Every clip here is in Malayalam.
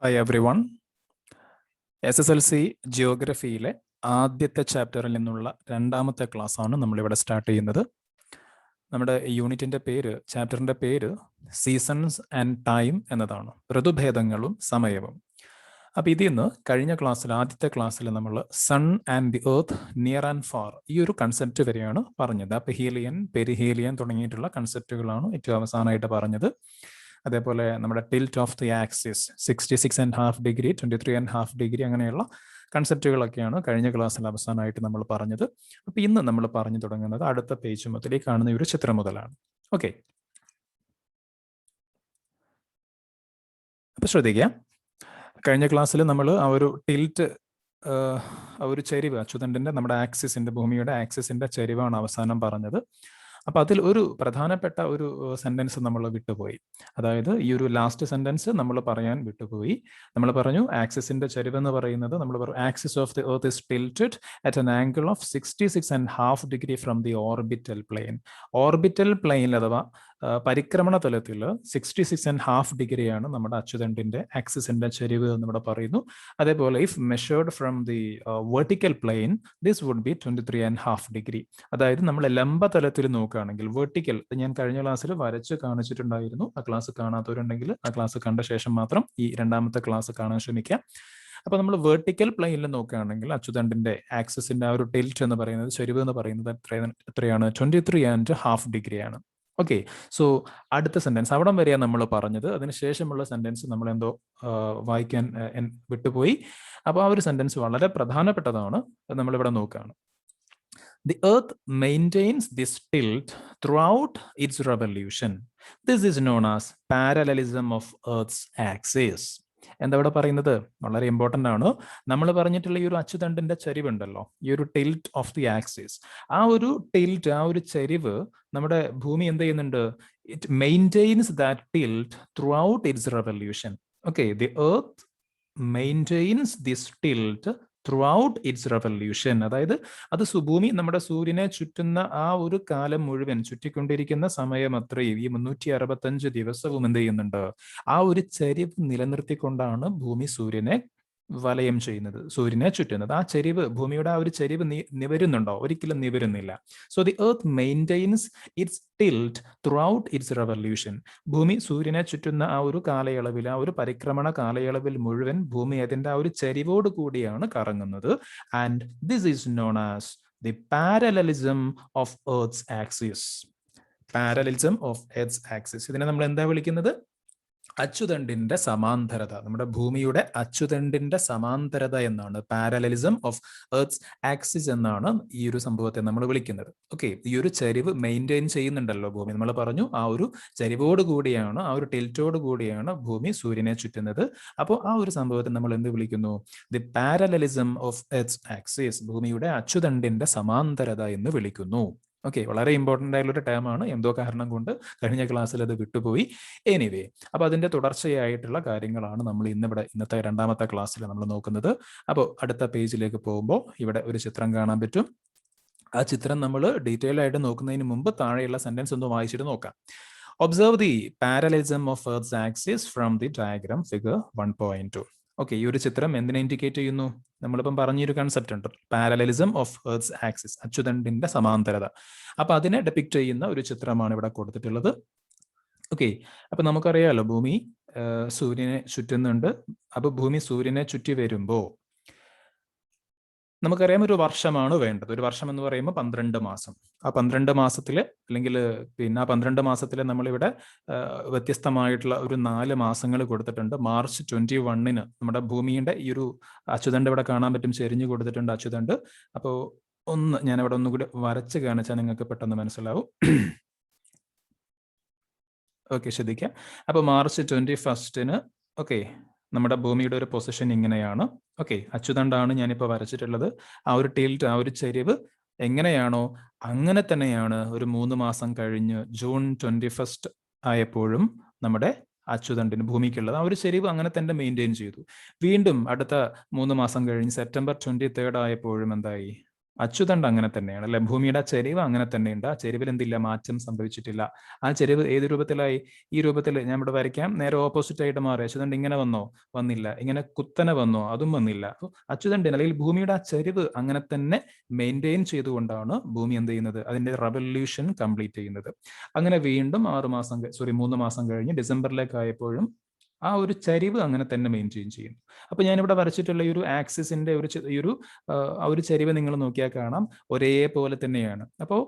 Hi every one. SSLC ജിയോഗ്രഫിയിലെ ആദ്യത്തെ ചാപ്റ്ററിൽ നിന്നുള്ള രണ്ടാമത്തെ ക്ലാസ്സാണ് നമ്മളിവിടെ സ്റ്റാർട്ട് ചെയ്യുന്നത്. നമ്മുടെ യൂണിറ്റിൻ്റെ പേര്, ചാപ്റ്ററിൻ്റെ പേര് സീസൺസ് ആൻഡ് ടൈം എന്നതാണ്, ഋതുഭേദങ്ങളും സമയവും. അപ്പോൾ ഇതിൽ നിന്ന് കഴിഞ്ഞ ക്ലാസ്സിൽ, ആദ്യത്തെ ക്ലാസ്സിൽ നമ്മൾ sun and the earth near and far ഈ ഒരു കൺസെപ്റ്റ് വരെയാണ് പറഞ്ഞത്. അപ്പോൾ ഹീലിയൻ, പെരിഹീലിയൻ തുടങ്ങിയിട്ടുള്ള കൺസെപ്റ്റുകളാണ് ഏറ്റവും അവസാനമായിട്ട് പറഞ്ഞത്. അതേപോലെ നമ്മുടെ tilt of the axis 66.5 degree, 23.5 degree, അങ്ങനെയുള്ള കൺസെപ്റ്റുകളൊക്കെയാണ് കഴിഞ്ഞ ക്ലാസ്സിൽ അവസാനമായിട്ട് നമ്മൾ പറഞ്ഞത്. അപ്പോൾ ഇന്ന് നമ്മൾ പറഞ്ഞു തുടങ്ങുന്നത് അടുത്ത പേജ് മുതൽ ഈ കാണുന്ന ഒരു ചിത്രം മുതലാണ്. ഓക്കെ, അപ്പോൾ ശ്രദ്ധിക്കുക. കഴിഞ്ഞ ക്ലാസ്സിൽ നമ്മൾ ആ ഒരു ടിൽറ്റ്, ആ ഒരു ചരിവ്, അച്യുതണ്ടിൻ്റെ, നമ്മുടെ ആക്സിസിൻ്റെ, ഭൂമിയുടെ ആക്സിസിൻ്റെ ചരിവാണ് അവസാനം പറഞ്ഞത്. അപ്പോൾ അതിൽ ഒരു പ്രധാനപ്പെട്ട ഒരു സെൻറ്റൻസ് നമ്മൾ വിട്ടുപോയി. അതായത് ഈ ഒരു ലാസ്റ്റ് സെൻറ്റൻസ് നമ്മൾ പറയാൻ വിട്ടുപോയി. നമ്മൾ പറഞ്ഞു ആക്സിസിൻ്റെ ചരിവ് എന്ന് പറയുന്നത്, നമ്മൾ പറഞ്ഞു axis of the earth is tilted at an angle of 66.5 degree from the orbital plain. Orbital plain അഥവാ പരിക്രമണ തലത്തിൽ 66.5 ഡിഗ്രിയാണ് നമ്മുടെ അച്യുതണ്ടിൻ്റെ ആക്സിസിൻ്റെ ചരിവ് എന്നിവിടെ പറയുന്നു. അതേപോലെ if measured from the vertical plane this would be 23.5 degree. അതായത് നമ്മൾ ലംബ തലത്തിൽ നോക്കുകയാണെങ്കിൽ, വെർട്ടിക്കൽ, ഞാൻ കഴിഞ്ഞ ക്ലാസ്സിൽ വരച്ച് കാണിച്ചിട്ടുണ്ടായിരുന്നു. ആ ക്ലാസ് കാണാത്തവരുണ്ടെങ്കിൽ ആ ക്ലാസ് കണ്ട ശേഷം മാത്രം ഈ രണ്ടാമത്തെ ക്ലാസ് കാണാൻ ശ്രമിക്കുക. അപ്പോൾ നമ്മൾ വെർട്ടിക്കൽ പ്ലെയിനിൽ നോക്കുകയാണെങ്കിൽ അച്യുതണ്ടിൻ്റെ ആക്സിസിൻ്റെ ആ ഒരു ടിൽറ്റ് എന്ന് പറയുന്നത്, ചരിവ് എന്ന് പറയുന്നത് എത്രയാണ്? 23.5 ഡിഗ്രിയാണ്. ഓക്കെ, സോ അടുത്ത സെൻറ്റൻസ് അവിടം വരെയാണ് നമ്മൾ പറഞ്ഞത്. അതിനുശേഷമുള്ള സെൻറ്റൻസ് നമ്മൾ എന്തോ വായിക്കാൻ വിട്ടുപോയി. അപ്പോൾ ആ ഒരു സെൻറ്റൻസ് വളരെ പ്രധാനപ്പെട്ടതാണ്, നമ്മളിവിടെ നോക്കുകയാണ്. The earth maintains this tilt throughout its revolution. This is known as parallelism of Earth's axis. എന്താ ഇവിടെ പറയുന്നത്? വളരെ ഇമ്പോർട്ടൻ്റ് ആണ്. നമ്മൾ പറഞ്ഞിട്ടുള്ള ഈ ഒരു അച്യുതണ്ടിൻ്റെ ചരിവുണ്ടല്ലോ, ഈ ഒരു ടിൽറ്റ് ഓഫ് ദി ആക്സിസ്, ആ ഒരു ടിൽറ്റ്, ആ ഒരു ചരിവ് നമ്മുടെ ഭൂമി എന്ത് ചെയ്യുന്നുണ്ട്? It maintains that tilt throughout its revolution. Okay, the earth maintains this tilt throughout its revolution. അതായത് അത് ഭൂമി നമ്മുടെ സൂര്യനെ ചുറ്റുന്ന ആ ഒരു കാലം മുഴുവൻ, ചുറ്റിക്കൊണ്ടിരിക്കുന്ന സമയം അത്രയും, ഈ 365 ദിവസവും എന്ത് ചെയ്യുന്നുണ്ട്? ആ ഒരു ചരിവ് നിലനിർത്തിക്കൊണ്ടാണ് ഭൂമി സൂര്യനെ വലയം ചെയ്യുന്നത്, സൂര്യനെ ചുറ്റുന്നത്. ആ ചരിവ്, ഭൂമിയുടെ ആ ഒരു ചരിവ് നിവരുന്നുണ്ടോ? ഒരിക്കലും നിവരുന്നില്ല. So the earth maintains its tilt throughout its revolution. ഭൂമി സൂര്യനെ ചുറ്റുന്ന ആ ഒരു കാലയളവിൽ, ആ ഒരു പരിക്രമണ കാലയളവിൽ മുഴുവൻ ഭൂമി അതിൻ്റെ ആ ഒരു ചരിവോട് കൂടിയാണ് കറങ്ങുന്നത്. And this is known as the parallelism of earth's axis. Parallelism of earth's axis, ഇതിനെ നമ്മൾ എന്താ വിളിക്കുന്നത്? അച്യുതണ്ടിന്റെ സമാന്തരത, നമ്മുടെ ഭൂമിയുടെ അച്യുതണ്ടിന്റെ സമാന്തരത എന്നാണ്, പാരലലിസം ഓഫ് എർത്ത്സ് ആക്സിസ് എന്നാണ് ഈ ഒരു സംഭവത്തെ നമ്മൾ വിളിക്കുന്നത്. ഓക്കെ, ഈ ഒരു ചരിവ് മെയിൻറ്റെയിൻ ചെയ്യുന്നുണ്ടല്ലോ ഭൂമി, നമ്മൾ പറഞ്ഞു ആ ഒരു ചരിവോട് കൂടിയാണ്, ആ ഒരു ടിൽറ്റോട് കൂടിയാണ് ഭൂമി സൂര്യനെ ചുറ്റുന്നത്. അപ്പോൾ ആ ഒരു സംഭവത്തെ നമ്മൾ എന്ത് വിളിക്കുന്നു? The parallelism of earth's axis, ഭൂമിയുടെ അച്യുതണ്ടിന്റെ സമാന്തരത എന്ന് വിളിക്കുന്നു. ഓക്കെ, വളരെ ഇമ്പോർട്ടൻ്റ് ആയിട്ടുള്ളൊരു ടേമാണ്. എന്തോ കാരണം കൊണ്ട് കഴിഞ്ഞ ക്ലാസ്സിൽ അത് വിട്ടുപോയി. എനിവേ, അപ്പോൾ അതിൻ്റെ തുടർച്ചയായിട്ടുള്ള കാര്യങ്ങളാണ് നമ്മൾ ഇന്നത്തെ രണ്ടാമത്തെ ക്ലാസ്സിൽ നമ്മൾ നോക്കുന്നത്. അപ്പോൾ അടുത്ത പേജിലേക്ക് പോകുമ്പോൾ ഇവിടെ ഒരു ചിത്രം കാണാൻ പറ്റും. ആ ചിത്രം നമ്മൾ ഡീറ്റെയിൽ ആയിട്ട് നോക്കുന്നതിന് മുമ്പ് താഴെയുള്ള സെൻറ്റൻസ് ഒന്ന് വായിച്ചിട്ട് നോക്കാം. Observe the parallelism of earth's axis from the diagram figure 1.2. Okay, ഈ ഒരു ചിത്രം എന്തിനെ ഇൻഡിക്കേറ്റ് ചെയ്യുന്നു? നമ്മളിപ്പം പറഞ്ഞൊരു കൺസെപ്റ്റ് ഉണ്ട്, പാരലലിസം ഓഫ് എർത്ത്സ് ആക്സിസ്, അച്യുതണ്ടിന്റെ സമാന്തരത. അപ്പൊ അതിനെ ഡെപിക്ട് ചെയ്യുന്ന ഒരു ചിത്രമാണ് ഇവിടെ കൊടുത്തിട്ടുള്ളത്. ഓക്കെ, അപ്പൊ നമുക്കറിയാലോ ഭൂമി സൂര്യനെ ചുറ്റുന്നുണ്ട്. അപ്പൊ ഭൂമി സൂര്യനെ ചുറ്റി വരുമ്പോൾ നമുക്കറിയാം ഒരു വർഷമാണ് വേണ്ടത്. ഒരു വർഷം എന്ന് പറയുമ്പോൾ 12 മാസം. ആ 12 മാസത്തില്, അല്ലെങ്കിൽ പിന്നെ ആ 12 മാസത്തില് നമ്മളിവിടെ വ്യത്യസ്തമായിട്ടുള്ള ഒരു 4 മാസങ്ങൾ കൊടുത്തിട്ടുണ്ട്. മാർച്ച് 21 നമ്മുടെ ഭൂമിയുടെ ഈ ഒരു അച്യുതണ്ട് ഇവിടെ കാണാൻ പറ്റും, ചെരിഞ്ഞു കൊടുത്തിട്ടുണ്ട് അച്യുതണ്ട്. അപ്പോൾ ഞാനിവിടെ ഒന്നുകൂടി വരച്ച് കാണിച്ചാൽ നിങ്ങൾക്ക് പെട്ടെന്ന് മനസ്സിലാവും. ഓക്കെ, ശ്രദ്ധിക്കാം. അപ്പോൾ മാർച്ച് 21 ഓക്കെ, നമ്മുടെ ഭൂമിയുടെ ഒരു പൊസിഷൻ ഇങ്ങനെയാണ്. ഓക്കെ, അച്യുതണ്ടാണ് ഞാനിപ്പോൾ വരച്ചിട്ടുള്ളത്. ആ ഒരു ടിൽറ്റ്, ആ ഒരു ചരിവ് എങ്ങനെയാണോ അങ്ങനെ തന്നെയാണ് ഒരു 3 മാസം കഴിഞ്ഞ് ജൂൺ 21 ആയപ്പോഴും നമ്മുടെ അച്യുതണ്ടിന്, ഭൂമിക്കുള്ളത് ആ ഒരു ചരിവ് അങ്ങനെ തന്നെ മെയിൻറ്റെയിൻ ചെയ്തു. വീണ്ടും അടുത്ത 3 മാസം കഴിഞ്ഞ് സെപ്റ്റംബർ 23 ആയപ്പോഴും എന്തായി? അച്ചുതണ്ട് അങ്ങനെ തന്നെയാണ് അല്ലെ. ഭൂമിയുടെ ചെരിവ് അങ്ങനെ തന്നെയുണ്ട്. ആ ചെരിവിൽ എന്തില്ല, മാറ്റം സംഭവിച്ചിട്ടില്ല. ആ ചെരിവ് ഏത് രൂപത്തിലായി? ഈ രൂപത്തിൽ ഞാൻ ഇവിടെ വരയ്ക്കാം. നേരെ ഓപ്പോസിറ്റ് ആയിട്ട് മാറി. അച്ചുതണ്ട് ഇങ്ങനെ വന്നോ? വന്നില്ല. ഇങ്ങനെ കുത്തനെ വന്നോ? അതും വന്നില്ല. അപ്പോൾ അച്ചുതണ്ടിന് അല്ലെങ്കിൽ ഭൂമിയുടെ ആ ചെരിവ് അങ്ങനെ തന്നെ മെയിൻറ്റെയിൻ ചെയ്തുകൊണ്ടാണ് ഭൂമി എന്ത് ചെയ്യുന്നത്, അതിന്റെ റവല്യൂഷൻ കംപ്ലീറ്റ് ചെയ്യുന്നത്. അങ്ങനെ വീണ്ടും 3 മാസം കഴിഞ്ഞ് ഡിസംബറിലേക്ക് ആയപ്പോഴും ആ ഒരു ചരിവ് അങ്ങനെ തന്നെ മെയിൻറ്റെയിൻ ചെയ്യുന്നു. അപ്പൊ ഞാനിവിടെ വരച്ചിട്ടുള്ള ഈ ഒരു ആക്സിസിന്റെ ആ ഒരു ചരിവ് നിങ്ങൾ നോക്കിയാൽ കാണാം ഒരേപോലെ തന്നെയാണ്. അപ്പോൾ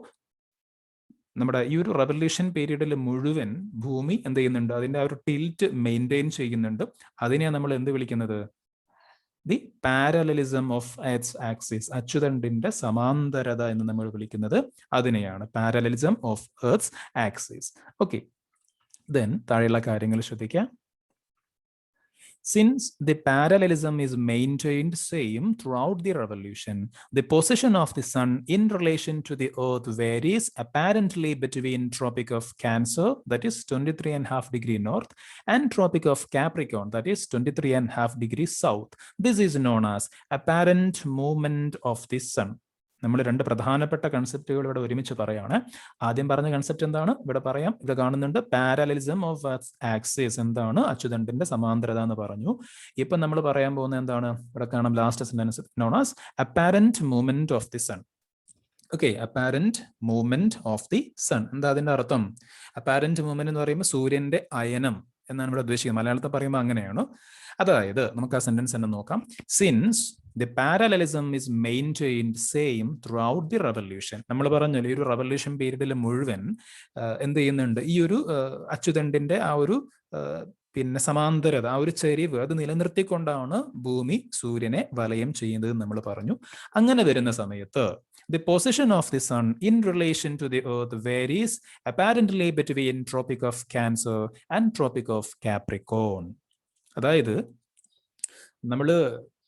നമ്മുടെ ഈ ഒരു റെവല്യൂഷൻ പീരീഡിൽ മുഴുവൻ ഭൂമി എന്ത് ചെയ്യുന്നുണ്ട്, അതിന്റെ ആ ഒരു ടിൽറ്റ് മെയിൻറ്റെയിൻ ചെയ്യുന്നുണ്ട്. അതിനെയാണ് നമ്മൾ എന്ത് വിളിക്കുന്നത്? The parallelism of earth axis, അച്ചുതണ്ടിന്റെ സമാന്തരത എന്ന് നമ്മൾ വിളിക്കുന്നത് അതിനെയാണ്, parallelism of earth axis. Okay, then താഴെയുള്ള കാര്യങ്ങൾ ശ്രദ്ധിക്കാം. Since the parallelism is maintained same throughout the revolution, the position of the sun in relation to the earth varies apparently between Tropic of Cancer, that is 23.5 degree north, and Tropic of Capricorn, that is 23.5 degree south. This is known as apparent movement of the sun. നമ്മൾ രണ്ട് പ്രധാനപ്പെട്ട കൺസെപ്റ്റുകൾ ഇവിടെ ഒരുമിച്ച് പറയാണ്. ആദ്യം പറഞ്ഞ കൺസെപ്റ്റ് എന്താണ്? ഇവിടെ പറയാം. ഇവിടെ കാണുന്നുണ്ട് പാരലലിസം ഓഫ് ആക്സിസ്, എന്താണ്? അച്ചുതണ്ടിന്റെ സമാന്തരത എന്ന് പറഞ്ഞു. ഇപ്പൊ നമ്മൾ പറയാൻ പോകുന്നത് എന്താണ്? ഇവിടെ കാണാം last sentence, known as apparent movement of the sun. Okay, apparent movement of the sun. എന്താ അതിന്റെ അർത്ഥം? അപ്പാരന്റ് മൂവ്മെന്റ് എന്ന് പറയുമ്പോൾ സൂര്യന്റെ അയനം എന്നാണ് ഇവിടെ ഉദ്ദേശിക്കുന്നത്. മലയാളത്തിൽ പറയുമ്പോൾ അങ്ങനെയാണ്. അതായത് നമുക്ക് ആ സെന്റൻസ് തന്നെ നോക്കാം. Since the parallelism is maintained same throughout the revolution. നമ്മൾ പറഞ്ഞല്ലോ ഈ ഒരു റെവല്യൂഷൻ പീരീഡിൽ മുഴുവൻ എന്ത് ചെയ്യുന്നുണ്ട്, ഈ ഒരു അച്ചുതണ്ടിന്റെ ആ ഒരു പിന്നെ സമാന്തരത, ആ ഒരു ചെരിവ് അത് നിലനിർത്തിക്കൊണ്ടാണ് ഭൂമി സൂര്യനെ വലയം ചെയ്യുന്നത് നമ്മൾ പറഞ്ഞു. അങ്ങനെ വരുന്ന സമയത്ത് the position of the sun in relation to the earth varies apparently between Tropic of Cancer and Tropic of Capricorn. അതായത് നമ്മള്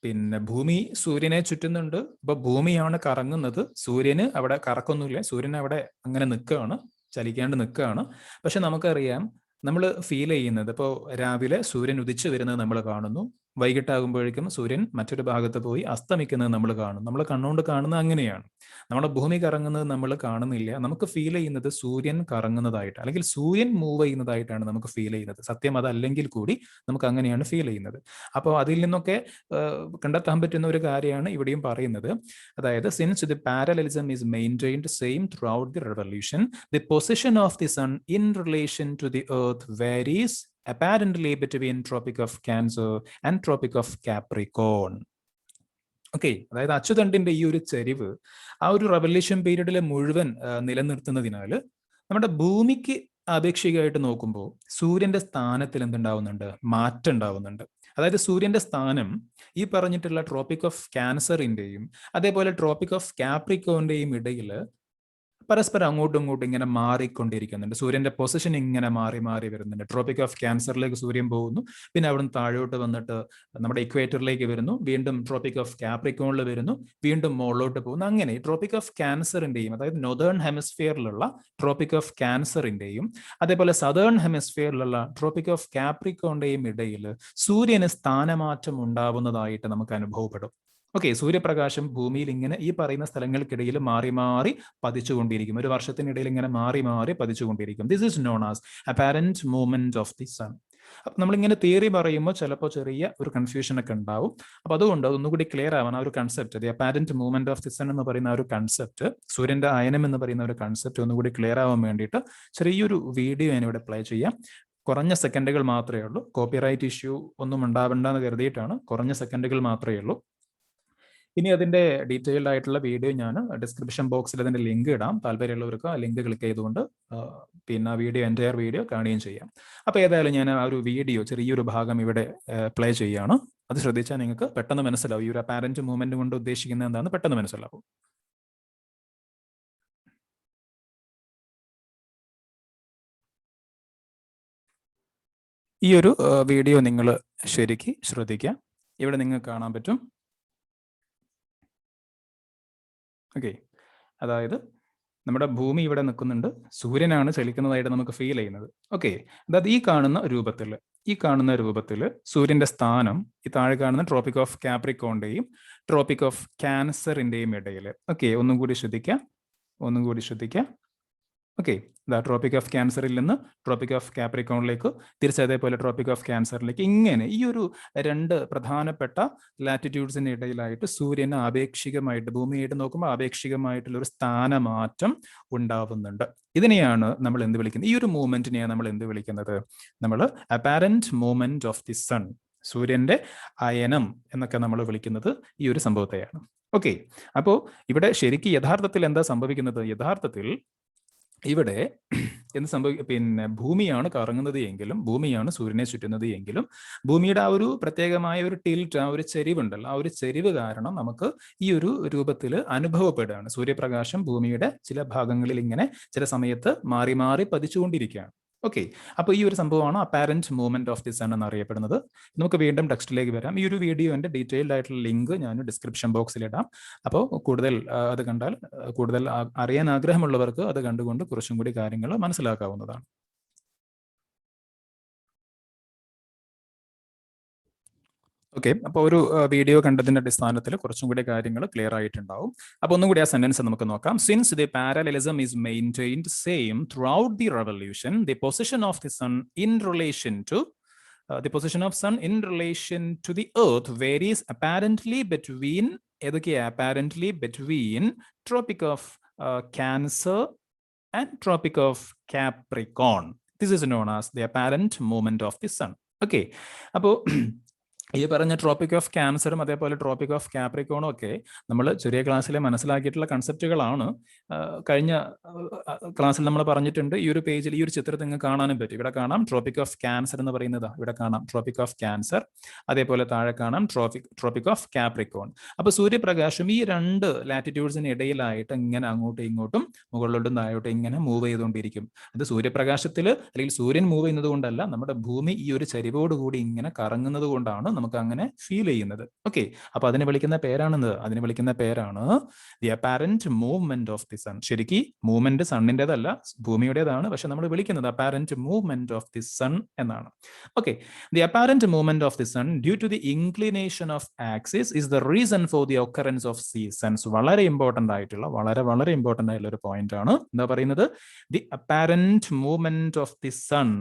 പിന്നെ ഭൂമി സൂര്യനെ ചുറ്റുന്നുണ്ട്. ഇപ്പൊ ഭൂമിയാണ് കറങ്ങുന്നത്, സൂര്യന് അവിടെ കറക്കൊന്നുമില്ല. സൂര്യൻ അവിടെ അങ്ങനെ നിൽക്കുകയാണ്, ചലിക്കാണ്ട് നിൽക്കുകയാണ്. പക്ഷെ നമുക്കറിയാം, നമ്മൾ ഫീൽ ചെയ്യുന്നത് ഇപ്പോൾ രാവിലെ സൂര്യൻ ഉദിച്ചു വരുന്നത് നമ്മൾ കാണുന്നു, വൈകിട്ടാകുമ്പോഴേക്കും സൂര്യൻ മറ്റൊരു ഭാഗത്ത് പോയി അസ്തമിക്കുന്നത് നമ്മൾ കാണും. നമ്മൾ കണ്ണുകൊണ്ട് കാണുന്നത് അങ്ങനെയാണ്. നമ്മുടെ ഭൂമി കറങ്ങുന്നത് നമ്മൾ കാണുന്നില്ല. നമുക്ക് ഫീൽ ചെയ്യുന്നത് സൂര്യൻ കറങ്ങുന്നതായിട്ട്, അല്ലെങ്കിൽ സൂര്യൻ മൂവ് ചെയ്യുന്നതായിട്ടാണ് നമുക്ക് ഫീൽ ചെയ്യുന്നത്. സത്യം അതല്ലെങ്കിൽ കൂടി നമുക്ക് അങ്ങനെയാണ് ഫീൽ ചെയ്യുന്നത്. അപ്പോൾ അതിൽ നിന്നൊക്കെ കണ്ടെത്താൻ പറ്റുന്ന ഒരു കാര്യമാണ് ഇവിടെയും പറയുന്നത്. അതായത് since the parallelism is maintained same throughout the revolution, the position of the sun in relation to the earth varies apparently between Tropic of Cancer and Tropic of Capricorn. Okay, അതായത് അച്ചുതണ്ടിന്റെ ഈ ഒരു ചെരിവ് ആ ഒരു റെവല്യൂഷൻ പീരീഡിൽ മുഴുവൻ നിലനിർത്തുന്നതിനാൽ നമ്മുടെ ഭൂമിക്ക് ആപേക്ഷികമായിട്ട് നോക്കുമ്പോൾ സൂര്യന്റെ സ്ഥാനത്തിൽ എന്തുണ്ടാവുന്നുണ്ട്? മാറ്റം ഉണ്ടാവുന്നുണ്ട്. അതായത് സൂര്യന്റെ സ്ഥാനം ഈ പറഞ്ഞിട്ടുള്ള ട്രോപ്പിക് ഓഫ് ക്യാൻസറിന്റെയും അതേപോലെ ട്രോപ്പിക് ഓഫ് കാപ്രിക്കോന്റെയും ഇടയിൽ പരസ്പരം അങ്ങോട്ടും ഇങ്ങോട്ടും ഇങ്ങനെ മാറിക്കൊണ്ടിരിക്കുന്നുണ്ട്. സൂര്യന്റെ പൊസിഷൻ ഇങ്ങനെ മാറി മാറി വരുന്നുണ്ട്. ട്രോപ്പിക് ഓഫ് ക്യാൻസറിലേക്ക് സൂര്യൻ പോകുന്നു, പിന്നെ അവിടുന്ന് താഴോട്ട് വന്നിട്ട് നമ്മുടെ ഇക്വേറ്ററിലേക്ക് വരുന്നു, വീണ്ടും ട്രോപ്പിക് ഓഫ് കാപ്രിക്കോണിൽ വരുന്നു, വീണ്ടും മുകളിലോട്ട് പോകുന്നു. അങ്ങനെ ട്രോപ്പിക് ഓഫ് ക്യാൻസറിന്റെയും, അതായത് നോർത്തേൺ ഹെമിസ്ഫിയറിലുള്ള ട്രോപ്പിക് ഓഫ് ക്യാൻസറിന്റെയും അതേപോലെ സദേൺ ഹെമിസ്ഫിയറിലുള്ള ട്രോപ്പിക് ഓഫ് കാപ്രിക്കോണിന്റെയും ഇടയിൽ സൂര്യന് സ്ഥാനമാറ്റം ഉണ്ടാവുന്നതായിട്ട് നമുക്ക് അനുഭവപ്പെടും. ഓക്കെ, സൂര്യപ്രകാശം ഭൂമിയിൽ ഇങ്ങനെ ഈ പറയുന്ന സ്ഥലങ്ങൾക്കിടയിൽ മാറി മാറി പതിച്ചുകൊണ്ടിരിക്കും. ഒരു വർഷത്തിനിടയിൽ ഇങ്ങനെ മാറി മാറി പതിച്ചുകൊണ്ടിരിക്കും. This is known as apparent movement of the sun. അപ്പൊ നമ്മളിങ്ങനെ തിയറി പറയുമ്പോൾ ചിലപ്പോൾ ചെറിയ ഒരു കൺഫ്യൂഷൻ ഒക്കെ ഉണ്ടാവും. അപ്പൊ അതുകൊണ്ട് ഒന്നുകൂടി ക്ലിയർ ആവാൻ ആ ഒരു concept, the apparent movement of the sun എന്ന് പറയുന്ന ഒരു കൺസെപ്റ്റ്, സൂര്യന്റെ അയനം എന്ന് പറയുന്ന ഒരു കൺസെപ്റ്റ് ഒന്നുകൂടി ക്ലിയർ ആവാൻ വേണ്ടിയിട്ട് ചെറിയൊരു വീഡിയോ ഞാനിവിടെ പ്ലേ ചെയ്യാം. കുറഞ്ഞ സെക്കൻഡുകൾ മാത്രമേ ഉള്ളൂ. കോപ്പിറൈറ്റ് ഇഷ്യൂ ഒന്നും ഉണ്ടാവണ്ടെന്ന് കരുതിയിട്ടാണ്, കുറഞ്ഞ സെക്കൻഡുകൾ മാത്രമേ ഉള്ളൂ. ഇനി അതിന്റെ ഡീറ്റെയിൽഡ് ആയിട്ടുള്ള വീഡിയോ ഞാൻ ഡിസ്ക്രിപ്ഷൻ ബോക്സിൽ അതിന്റെ ലിങ്ക് ഇടാം. താല്പര്യമുള്ളവർക്ക് ആ ലിങ്ക് ക്ലിക്ക് ചെയ്തുകൊണ്ട് പിന്നെ വീഡിയോ എൻ്റയർ വീഡിയോ കാണുകയും ചെയ്യാം. അപ്പോൾ ഏതായാലും ഞാൻ ആ ഒരു വീഡിയോ ചെറിയൊരു ഭാഗം ഇവിടെ പ്ലേ ചെയ്യാണ്. അത് ശ്രദ്ധിച്ചാൽ നിങ്ങൾക്ക് പെട്ടെന്ന് മനസ്സിലാവും. ഈ ഒരു അപ്പാരന്റ് മൂവ്മെന്റ് കൊണ്ട് ഉദ്ദേശിക്കുന്നത് എന്താണെന്ന് പെട്ടെന്ന് മനസ്സിലാവും. ഈ ഒരു വീഡിയോ നിങ്ങൾ ശരിക്ക് ശ്രദ്ധിക്കുക. ഇവിടെ നിങ്ങൾക്ക് കാണാൻ പറ്റും. ഓക്കെ, അതായത് നമ്മുടെ ഭൂമി ഇവിടെ നിൽക്കുന്നുണ്ട്, സൂര്യനാണ് ചലിക്കുന്നതായിട്ട് നമുക്ക് ഫീൽ ചെയ്യുന്നത്. ഓക്കെ, അതായത് ഈ കാണുന്ന രൂപത്തിൽ ഈ കാണുന്ന രൂപത്തിൽ സൂര്യന്റെ സ്ഥാനം ഈ താഴെ കാണുന്ന ട്രോപ്പിക് ഓഫ് കാപ്രിക്കോണിന്റെയും ട്രോപ്പിക് ഓഫ് ക്യാൻസറിന്റെയും ഇടയിൽ. ഓക്കെ, ഒന്നും കൂടി ശ്രദ്ധിക്കാം. ഓക്കെ, ട്രോപ്പിക് ഓഫ് ക്യാൻസറിൽ നിന്ന് ട്രോപ്പിക് ഓഫ് കാപ്രിക്കോണിലേക്ക്, തിരിച്ചതേപോലെ ട്രോപ്പിക് ഓഫ് ക്യാൻസറിലേക്ക്, ഇങ്ങനെ ഈ ഒരു രണ്ട് പ്രധാനപ്പെട്ട ലാറ്റിറ്റ്യൂഡ്സിന് ഇടയിലായിട്ട് സൂര്യന് ആപേക്ഷികമായിട്ട്, ഭൂമിയായിട്ട് നോക്കുമ്പോൾ ആപേക്ഷികമായിട്ടുള്ള ഒരു സ്ഥാനമാറ്റം ഉണ്ടാവുന്നുണ്ട്. ഇതിനെയാണ് നമ്മൾ എന്ത് വിളിക്കുന്നത്? ഈ ഒരു മൂവ്മെന്റിനെയാണ് നമ്മൾ എന്ത് വിളിക്കുന്നത്? നമ്മൾ apparent movement of the sun, സൂര്യന്റെ അയനം എന്നൊക്കെ നമ്മൾ വിളിക്കുന്നത് ഈ ഒരു സംഭവത്തെയാണ്. ഓക്കെ, അപ്പോൾ ഇവിടെ ശരിക്കും യഥാർത്ഥത്തിൽ എന്താ സംഭവിക്കുന്നത്? യഥാർത്ഥത്തിൽ ഇവിടെ എന്ത് ഭൂമിയാണ് കറങ്ങുന്നത് എങ്കിലും, ഭൂമിയാണ് സൂര്യനെ ചുറ്റുന്നത് എങ്കിലും, ഭൂമിയുടെ ആ ഒരു പ്രത്യേകമായ ഒരു ടിൽറ്റ്, ആ ഒരു ചെരിവുണ്ടല്ലോ, ആ ഒരു ചെരിവ് കാരണം നമുക്ക് ഈ ഒരു രൂപത്തിൽ അനുഭവപ്പെടുകയാണ്. സൂര്യപ്രകാശം ഭൂമിയുടെ ചില ഭാഗങ്ങളിൽ ഇങ്ങനെ ചില സമയത്ത് മാറി മാറി പതിച്ചുകൊണ്ടിരിക്കുകയാണ്. ഓക്കെ, അപ്പോൾ ഈ ഒരു സംഭവമാണ് apparent movement of the sun എന്നറിയപ്പെടുന്നത്. നമുക്ക് വീണ്ടും ടെക്സ്റ്റിലേക്ക് വരാം. ഈ ഒരു വീഡിയോന്റെ ഡീറ്റെയിൽഡ് ആയിട്ടുള്ള ലിങ്ക് ഞാൻ ഡിസ്ക്രിപ്ഷൻ ബോക്സിൽ ഇടാം. അപ്പോൾ കൂടുതൽ അത് കണ്ടാൽ, കൂടുതൽ അറിയാൻ ആഗ്രഹമുള്ളവർക്ക് അത് കണ്ടുകൊണ്ട് കുറച്ചും കൂടി കാര്യങ്ങൾ മനസ്സിലാക്കാവുന്നതാണ്. ഓക്കെ, അപ്പോൾ ഒരു വീഡിയോ കണ്ടതിന്റെ അടിസ്ഥാനത്തിൽ കുറച്ചും കൂടി കാര്യങ്ങൾ ക്ലിയർ ആയിട്ടുണ്ടാവും. അപ്പോൾ ഒന്നും കൂടി ആ സെന്റൻസ് നമുക്ക് നോക്കാം. Since the parallelism is maintained same throughout the revolution, the position of the sun in relation to the position of sun in relation to the earth varies apparently between tropic of Cancer and tropic of Capricorn. This is known as the apparent movement of the sun. Okay, അപ്പോൾ ഈ പറഞ്ഞ ട്രോപ്പിക് ഓഫ് ക്യാൻസറും അതേപോലെ ട്രോപ്പിക് ഓഫ് കാപ്രിക്കോണും ഒക്കെ നമ്മൾ ചെറിയ ക്ലാസ്സിലെ മനസ്സിലാക്കിയിട്ടുള്ള കൺസെപ്റ്റുകളാണ്. കഴിഞ്ഞ ക്ലാസ്സിൽ നമ്മൾ പറഞ്ഞിട്ടുണ്ട്. ഈ ഒരു പേജിൽ, ഈ ഒരു ചിത്രത്തിൽ നിങ്ങൾക്ക് കാണാനും പറ്റും. ഇവിടെ കാണാം ട്രോപ്പിക് ഓഫ് ക്യാൻസർ എന്ന് പറയുന്നത്, ഇവിടെ കാണാം ട്രോപ്പിക് ഓഫ് ക്യാൻസർ, അതേപോലെ താഴെ കാണാം ട്രോപ്പിക് ഓഫ് കാപ്രിക്കോൺ. അപ്പോൾ സൂര്യപ്രകാശം ഈ രണ്ട് ലാറ്റിറ്റ്യൂഡ്സിന് ഇടയിലായിട്ട് ഇങ്ങനെ അങ്ങോട്ടും ഇങ്ങോട്ടും മുകളിലോട്ടും താഴോട്ടും ഇങ്ങനെ മൂവ് ചെയ്തുകൊണ്ടിരിക്കും. അത് സൂര്യപ്രകാശത്തിൽ അല്ലെങ്കിൽ സൂര്യൻ മൂവ് ചെയ്യുന്നത് കൊണ്ടല്ല, നമ്മുടെ ഭൂമി ഈ ഒരു ചരിവോടുകൂടി ഇങ്ങനെ കറങ്ങുന്നത് കൊണ്ടാണ് നമുക്ക് അങ്ങനെ ഫീൽ ചെയ്യുന്നത്. ഓക്കെ, അപ്പൊ അതിനെ വിളിക്കുന്ന പേരാണ് the apparent movement of the sun. ശരിക്ക് മൂവ്മെന്റ് സണ്ണിൻ്റെതല്ല, ഭൂമിയുടേതാണ്. പക്ഷെ നമ്മൾ വിളിക്കുന്നത് apparent movement of the sun എന്നാണ്. Okay, the apparent movement of the sun due to the inclination of axis is the reason for the occurrence of seasons. വളരെ ഇമ്പോർട്ടന്റ് ആയിട്ടുള്ള ഒരു പോയിന്റ് ആണ്. എന്താ പറയുന്നത്? The apparent movement of the sun.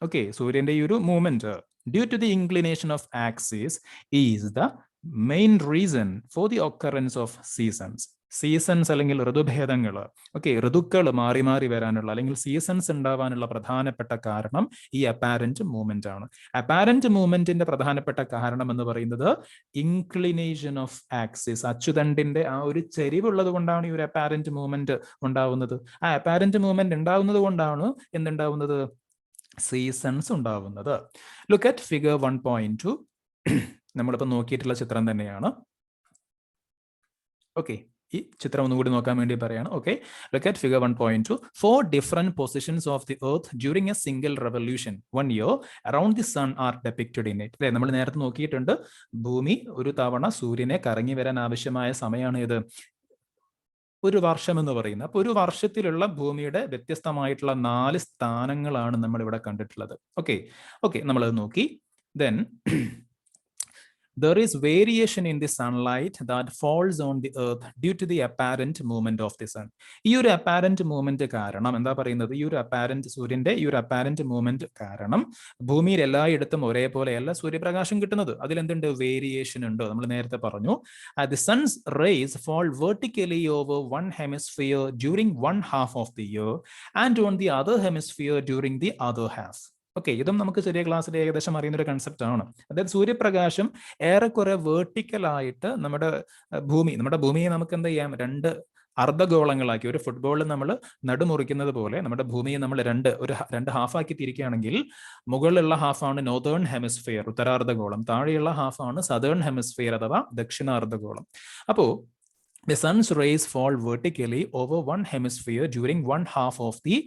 Okay, സൂര്യന്റെ ഈ ഒരു movement due to the inclination of axis is the main reason for the occurrence of seasons അല്ലെങ്കിൽ ഋതുഭേദങ്ങൾ. ഓക്കെ, ഋതുക്കൾ മാറി മാറി വരാനുള്ള അല്ലെങ്കിൽ സീസൺസ് ഉണ്ടാവാനുള്ള പ്രധാനപ്പെട്ട കാരണം ഈ അപ്പാരന്റ് മൂവ്മെന്റ് ആണ്. അപ്പാരന്റ് മൂവ്മെന്റിന്റെ പ്രധാനപ്പെട്ട കാരണം എന്ന് പറയുന്നത് ഇൻക്ലിനേഷൻ ഓഫ് ആക്സിസ്, അച്ചുതണ്ടിന്റെ ആ ഒരു ചെരിവുള്ളത് കൊണ്ടാണ് ഈ ഒരു അപ്പാരന്റ് മൂവ്മെന്റ് ഉണ്ടാവുന്നത്. ആ അപ്പാരന്റ് മൂവ്മെന്റ് ഉണ്ടാവുന്നത് കൊണ്ടാണ് എന്തുണ്ടാവുന്നത്? സീസൺസ് ഉണ്ടാവുന്നത്. Look at figure 1.2. നമ്മളിപ്പോൾ നോക്കിയിട്ടുള്ള ചിത്രം തന്നെയാണ്. ഓക്കെ, ഈ ചിത്രം ഒന്നുകൂടി നോക്കാൻ വേണ്ടി പറയാണ്. Okay, look at figure 1.2. 4 different positions of the earth during a single revolution 1 year around the sun are depicted in it. നമ്മൾ നേരത്തെ നോക്കിയിട്ടുണ്ട്. ഭൂമി ഒരു തവണ സൂര്യനെ കറങ്ങി വരാൻ ആവശ്യമായ സമയമാണ് ഇത്, ഒരു വർഷം എന്ന് പറയുന്നത്. അപ്പൊ ഒരു വർഷത്തിലുള്ള ഭൂമിയുടെ വ്യത്യസ്തമായിട്ടുള്ള 4 സ്ഥാനങ്ങളാണ് നമ്മൾ ഇവിടെ കണ്ടിട്ടുള്ളത്. ഓക്കെ, നമ്മളത് നോക്കി. Then there is variation in the sunlight that falls on the earth due to the apparent movement of the sun. ഈ ഒരു അപ്പാരന്റ് മൂവ്മെന്റ് കാരണം എന്താ പറയുന്നത്? സൂര്യന്റെ ഈ ഒരു അപ്പാരന്റ് മൂവ്മെന്റ് കാരണം ഭൂമിയിൽ എല്ലായിടത്തും ഒരേപോലെയല്ല സൂര്യപ്രകാശം കിട്ടുന്നത്. അതിലെന്തുണ്ട്? വേരിയേഷൻ ഉണ്ട്. നമ്മൾ നേരത്തെ പറഞ്ഞു, the sun's rays fall vertically over one hemisphere during one half of the year and on the other hemisphere during the other half. Okay, ഇതും നമുക്ക് ചെറിയ ക്ലാസ്സിൽ ഏകദേശം അറിയുന്ന ഒരു കൺസെപ്റ്റ് ആണ്. അതായത് സൂര്യപ്രകാശം ഏറെക്കുറെ വേർട്ടിക്കലായിട്ട് നമ്മുടെ ഭൂമിയെ നമുക്ക് എന്ത് ചെയ്യാം? 2 അർദ്ധഗോളങ്ങളാക്കി, ഒരു ഫുട്ബോളിൽ നമ്മൾ നടുമുറിക്കുന്നത് പോലെ നമ്മുടെ ഭൂമിയെ നമ്മൾ രണ്ട് ഹാഫാക്കി തിരിക്കുകയാണെങ്കിൽ മുകളിലുള്ള ഹാഫാണ് നോർത്തേൺ ഹെമിസ്ഫിയർ, ഉത്തരാർദ്ധഗോളം. താഴെയുള്ള ഹാഫാണ് സദേൺ ഹെമിസ്ഫിയർ അഥവാ ദക്ഷിണാർദ്ധഗോളം. അപ്പോൾ the sun's rays fall vertically over one hemisphere during one half of the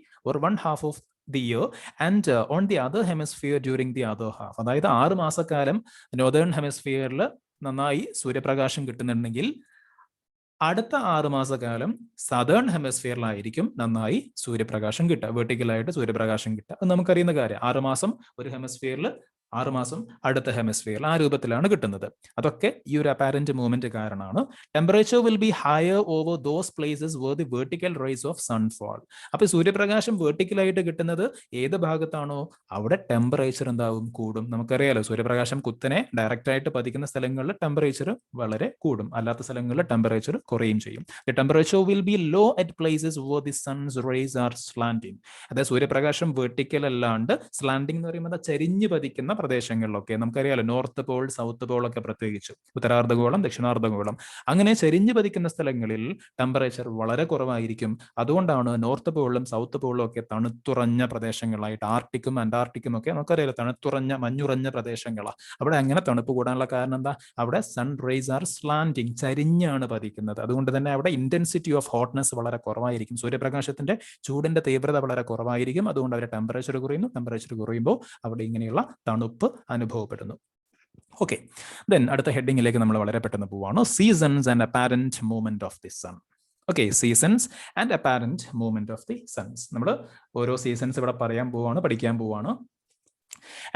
year and on the other hemisphere during the other half. അതായത് 6 മാസക്കാലം നോർത്തേൺ ഹെമിസ്ഫിയറിൽ നന്നായി സൂര്യപ്രകാശം കിട്ടുന്നുണ്ടെങ്കിൽ അടുത്ത 6 മാസക്കാലം സദേൺ ഹെമിസ്ഫിയറിലായിരിക്കും നന്നായി സൂര്യപ്രകാശം കിട്ടുക, വെർട്ടിക്കലായിട്ട് സൂര്യപ്രകാശം കിട്ടുക. അത് നമുക്കറിയുന്ന കാര്യം. 6 മാസം ഒരു ഹെമിസ്ഫിയറിൽ, 6 മാസം അടുത്ത ഹെമിസ്ഫിയറിൽ, ആ രൂപത്തിലാണ് കിട്ടുന്നത്. അതൊക്കെ ഈ ഒരു അപ്പാരന്റ് മൂവ്മെന്റ് കാരണമാണ്. Temperature will be higher over those places where the vertical rays of sun fall. അപ്പൊ സൂര്യപ്രകാശം വെർട്ടിക്കലായിട്ട് കിട്ടുന്നത് ഏത് ഭാഗത്താണോ അവിടെ ടെമ്പറേച്ചർ എന്താവും? കൂടും. നമുക്കറിയാലോ സൂര്യപ്രകാശം കുത്തനെ ഡയറക്റ്റ് ആയിട്ട് പതിക്കുന്ന സ്ഥലങ്ങളിൽ ടെമ്പറേച്ചർ വളരെ കൂടും, അല്ലാത്ത സ്ഥലങ്ങളിൽ ടെമ്പറേച്ചർ കുറയും ചെയ്യും. The temperature will be low at places where the sun's rays are slanting. അതായത് സൂര്യപ്രകാശം വെർട്ടിക്കൽ അല്ലാണ്ട് സ്ലാൻഡിംഗ് എന്ന് പറയുമ്പോൾ ചരിഞ്ഞു പതിക്കുന്ന പ്രദേശങ്ങളിലൊക്കെ നമുക്കറിയാലോ, നോർത്ത് പോൾ, സൗത്ത് പോൾ ഒക്കെ പ്രത്യേകിച്ച്, ഉത്തരാർദ്ധഗോളം, ദക്ഷിണാർദ്ധഗോളം, അങ്ങനെ ചരിഞ്ഞു പതിക്കുന്ന സ്ഥലങ്ങളിൽ ടെമ്പറേച്ചർ വളരെ കുറവായിരിക്കും. അതുകൊണ്ടാണ് നോർത്ത് പോളിലും സൗത്ത് പോളിലും ഒക്കെ തണുത്തുറഞ്ഞ പ്രദേശങ്ങളായിട്ട്, ആർട്ടിക്കും അന്റാർട്ടിക്കും ഒക്കെ നമുക്കറിയാലോ തണുത്തുറഞ്ഞ മഞ്ഞുറഞ്ഞ പ്രദേശങ്ങളാണ്. അവിടെ അങ്ങനെ തണുപ്പ് കൂടാനുള്ള കാരണം എന്താ? അവിടെ സൺ റേസ് ആർ സ്ലാൻഡിങ്, ചരിഞ്ഞാണ് പതിക്കുന്നത്. അതുകൊണ്ട് തന്നെ അവിടെ ഇന്റൻസിറ്റി ഓഫ് ഹോട്ട്നെസ് വളരെ കുറവായിരിക്കും, സൂര്യപ്രകാശത്തിന്റെ ചൂടിന്റെ തീവ്രത വളരെ കുറവായിരിക്കും. അതുകൊണ്ട് അവരുടെ ടെമ്പറേച്ചർ കുറയുന്നു. ടെമ്പറേച്ചർ കുറയുമ്പോൾ അവിടെ ഇങ്ങനെയുള്ള തണുപ്പ് അനുഭവപ്പെടുന്നു. ഓക്കെ, ദെൻ അടുത്ത ഹെഡിങ്ങിലേക്ക് നമ്മൾ വളരെ പെട്ടെന്ന് പോവാണ്. Seasons and apparent movement of the sun. Okay, seasons and apparent movement of the suns. നമ്മൾ ഓരോ സീസൺസ് ഇവിടെ പറയാൻ പോവാണ്, പഠിക്കാൻ പോവാണ്.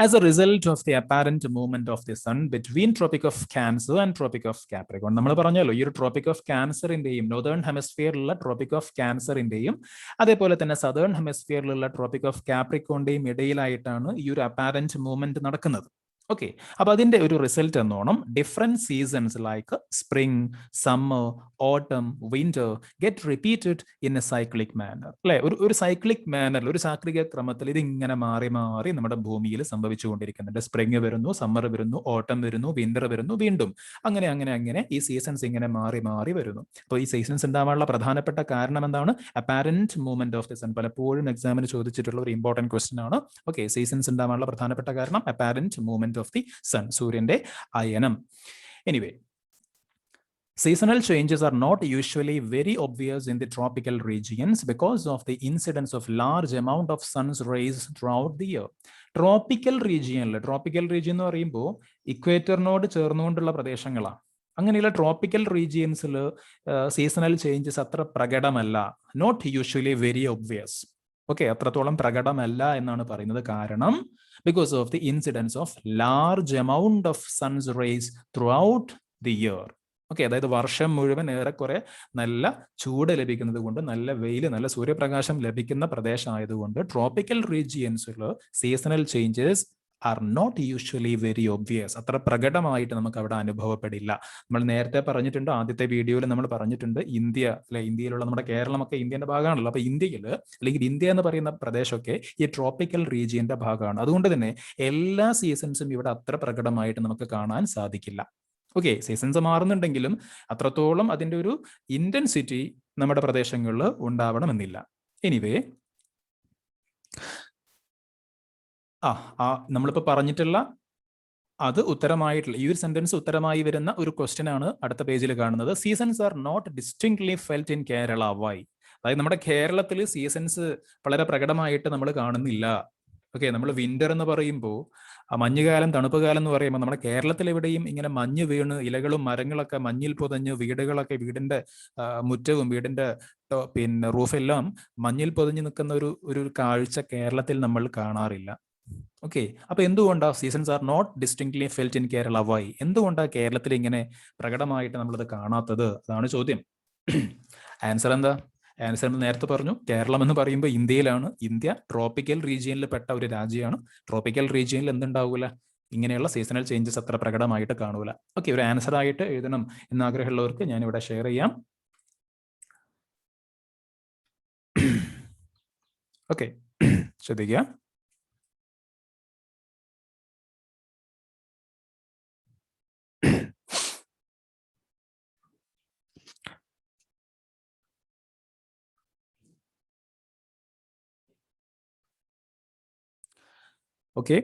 As a result of the apparent movement of the sun between Tropic of Cancer and Tropic of Capricorn. നമ്മൾ പറഞ്ഞല്ലോ ഈ ഒരു ട്രോപ്പിക് ഓഫ് ക്യാൻസറിന്റെയും നോർത്തേൺ ഹെമിസ്ഫിയറിലുള്ള ട്രോപ്പിക് ഓഫ് ക്യാൻസറിന്റെയും അതേപോലെ തന്നെ സദേൺ ഹെമിസ്ഫിയറിലുള്ള ട്രോപ്പിക് ഓഫ് കാപ്രിക്കോണിന്റെയും ഇടയിലായിട്ടാണ് ഈ ഒരു അപ്പാരന്റ് മൂവ്മെന്റ് നടക്കുന്നത്. ഓക്കെ, അപ്പൊ അതിന്റെ ഒരു റിസൾട്ട് എന്നോണം different seasons like spring, summer, autumn, winter get repeated in a cyclic manner. അല്ലെ, ഒരു സൈക്ലിക് മാനറിൽ, ഒരു ചാക്രിക ക്രമത്തിൽ ഇതിങ്ങനെ മാറി മാറി നമ്മുടെ ഭൂമിയിൽ സംഭവിച്ചുകൊണ്ടിരിക്കുന്നുണ്ട്. സ്പ്രിംഗ് വരുന്നു, സമ്മർ വരുന്നു, ഓട്ടം വരുന്നു, വിന്റർ വരുന്നു, വീണ്ടും അങ്ങനെ അങ്ങനെ അങ്ങനെ ഈ സീസൺസ് ഇങ്ങനെ മാറി മാറി വരുന്നു. അപ്പോൾ ഈ സീസൺസ് ഉണ്ടാവാനുള്ള പ്രധാനപ്പെട്ട കാരണം എന്താണ്? Apparent movement of the sun. പലപ്പോഴും എക്സാമിന് ചോദിച്ചിട്ടുള്ള ഒരു ഇമ്പോർട്ടന്റ് ക്വസ്റ്റ്യൻ ആണ്. ഓക്കെ, സീസൺസ് ഉണ്ടാവാനുള്ള പ്രധാനപ്പെട്ട കാരണം apparent movement of the sun, സൂര്യന്റെ അയനം. Anyway, seasonal changes are not usually very obvious in the tropical regions because of the incidence of large amount of sun's rays throughout the year. Tropical റീജിയനിൽ, ട്രോപ്പിക്കൽ റീജിയൻ എന്ന് പറയുമ്പോൾ ഇക്വേറ്ററിനോട് ചേർന്നുകൊണ്ടുള്ള പ്രദേശങ്ങളാണ്. അങ്ങനെയുള്ള ട്രോപ്പിക്കൽ റീജിയൻസിൽ സീസണൽ ചേഞ്ചസ് അത്ര പ്രകടമല്ല, not usually very obvious. Okay, അത്രത്തോളം പ്രകടമല്ല എന്നാണ് പറയുന്നത്. കാരണം because of the incidence of large amount of sun's rays throughout the year. Okay, അതായത് വർഷം മുഴുവൻ ഏറെക്കുറെ നല്ല ചൂട് ലഭിക്കുന്നത് കൊണ്ട്, നല്ല വെയിൽ, നല്ല സൂര്യപ്രകാശം ലഭിക്കുന്ന പ്രദേശമായതുകൊണ്ട് ട്രോപ്പിക്കൽ റീജിയൻസിൽ seasonal changes are not usually very obvious. അത്ര പ്രകടമായിട്ട് നമുക്ക് അവിടെ അനുഭവപ്പെടില്ല. നമ്മൾ നേരത്തെ പറഞ്ഞിട്ടുണ്ട്, ആദ്യത്തെ വീഡിയോയിൽ നമ്മൾ പറഞ്ഞിട്ടുണ്ട്, ഇന്ത്യ അല്ലെ, ഇന്ത്യയിലുള്ള നമ്മുടെ കേരളമൊക്കെ ഇന്ത്യന്റെ ഭാഗമാണല്ലോ. അപ്പൊ ഇന്ത്യയിൽ അല്ലെങ്കിൽ ഇന്ത്യ എന്ന് പറയുന്ന പ്രദേശമൊക്കെ ഈ ട്രോപ്പിക്കൽ റീജിയന്റെ ഭാഗമാണ്. അതുകൊണ്ട് തന്നെ എല്ലാ സീസൺസും ഇവിടെ അത്ര പ്രകടമായിട്ട് നമുക്ക് കാണാൻ സാധിക്കില്ല. ഓക്കെ, സീസൺസ് മാറുന്നുണ്ടെങ്കിലും അത്രത്തോളം അതിൻ്റെ ഒരു ഇന്റൻസിറ്റി നമ്മുടെ പ്രദേശങ്ങളിൽ ഉണ്ടാവണമെന്നില്ല. എനിവേ, നമ്മളിപ്പോൾ പറഞ്ഞിട്ടുള്ള അത് ഉത്തരമായിട്ടുള്ള ഈ ഒരു സെന്റൻസ് ഉത്തരമായി വരുന്ന ഒരു ക്വസ്റ്റ്യൻ ആണ് അടുത്ത പേജിൽ കാണുന്നത്. Seasons are not distinctly felt in Kerala. Why? അതായത് നമ്മുടെ കേരളത്തിൽ സീസൺസ് വളരെ പ്രകടമായിട്ട് നമ്മൾ കാണുന്നില്ല. ഓക്കെ, നമ്മൾ വിന്റർ എന്ന് പറയുമ്പോൾ, മഞ്ഞുകാലം, തണുപ്പ് കാലം എന്ന് പറയുമ്പോൾ നമ്മുടെ കേരളത്തിൽ എവിടെയും ഇങ്ങനെ മഞ്ഞ് വീണ് ഇലകളും മരങ്ങളൊക്കെ മഞ്ഞിൽ പൊതഞ്ഞ്, വീടുകളൊക്കെ, വീടിന്റെ മുറ്റവും വീടിന്റെ പിന്നെ റൂഫെല്ലാം മഞ്ഞിൽ പൊതിഞ്ഞ് നിൽക്കുന്ന ഒരു കാഴ്ച കേരളത്തിൽ നമ്മൾ കാണാറില്ല. ഓക്കെ, അപ്പൊ എന്തുകൊണ്ടാണ് seasons are not distinctly felt in Kerala? Why? എന്തുകൊണ്ടാണ് കേരളത്തിൽ ഇങ്ങനെ പ്രകടമായിട്ട് നമ്മളത് കാണാത്തത്? അതാണ് ചോദ്യം. ആൻസർ എന്താ? ആൻസർ നേരത്തെ പറഞ്ഞു, കേരളം എന്ന് പറയുമ്പോൾ ഇന്ത്യയിലാണ്. ഇന്ത്യ ട്രോപ്പിക്കൽ റീജിയനിൽ പെട്ട ഒരു രാജ്യമാണ്. ട്രോപ്പിക്കൽ റീജിയനിൽ എന്തുണ്ടാവൂല? ഇങ്ങനെയുള്ള സീസണൽ ചേഞ്ചസ് അത്ര പ്രകടമായിട്ട് കാണൂല. ഓക്കെ, ഒരു ആൻസർ ആയിട്ട് എഴുതണം എന്നാഗ്രഹമുള്ളവർക്ക് ഞാനിവിടെ ഷെയർ ചെയ്യാം. ഓക്കെ, ശ്രദ്ധിക്കുക. ഓക്കെ,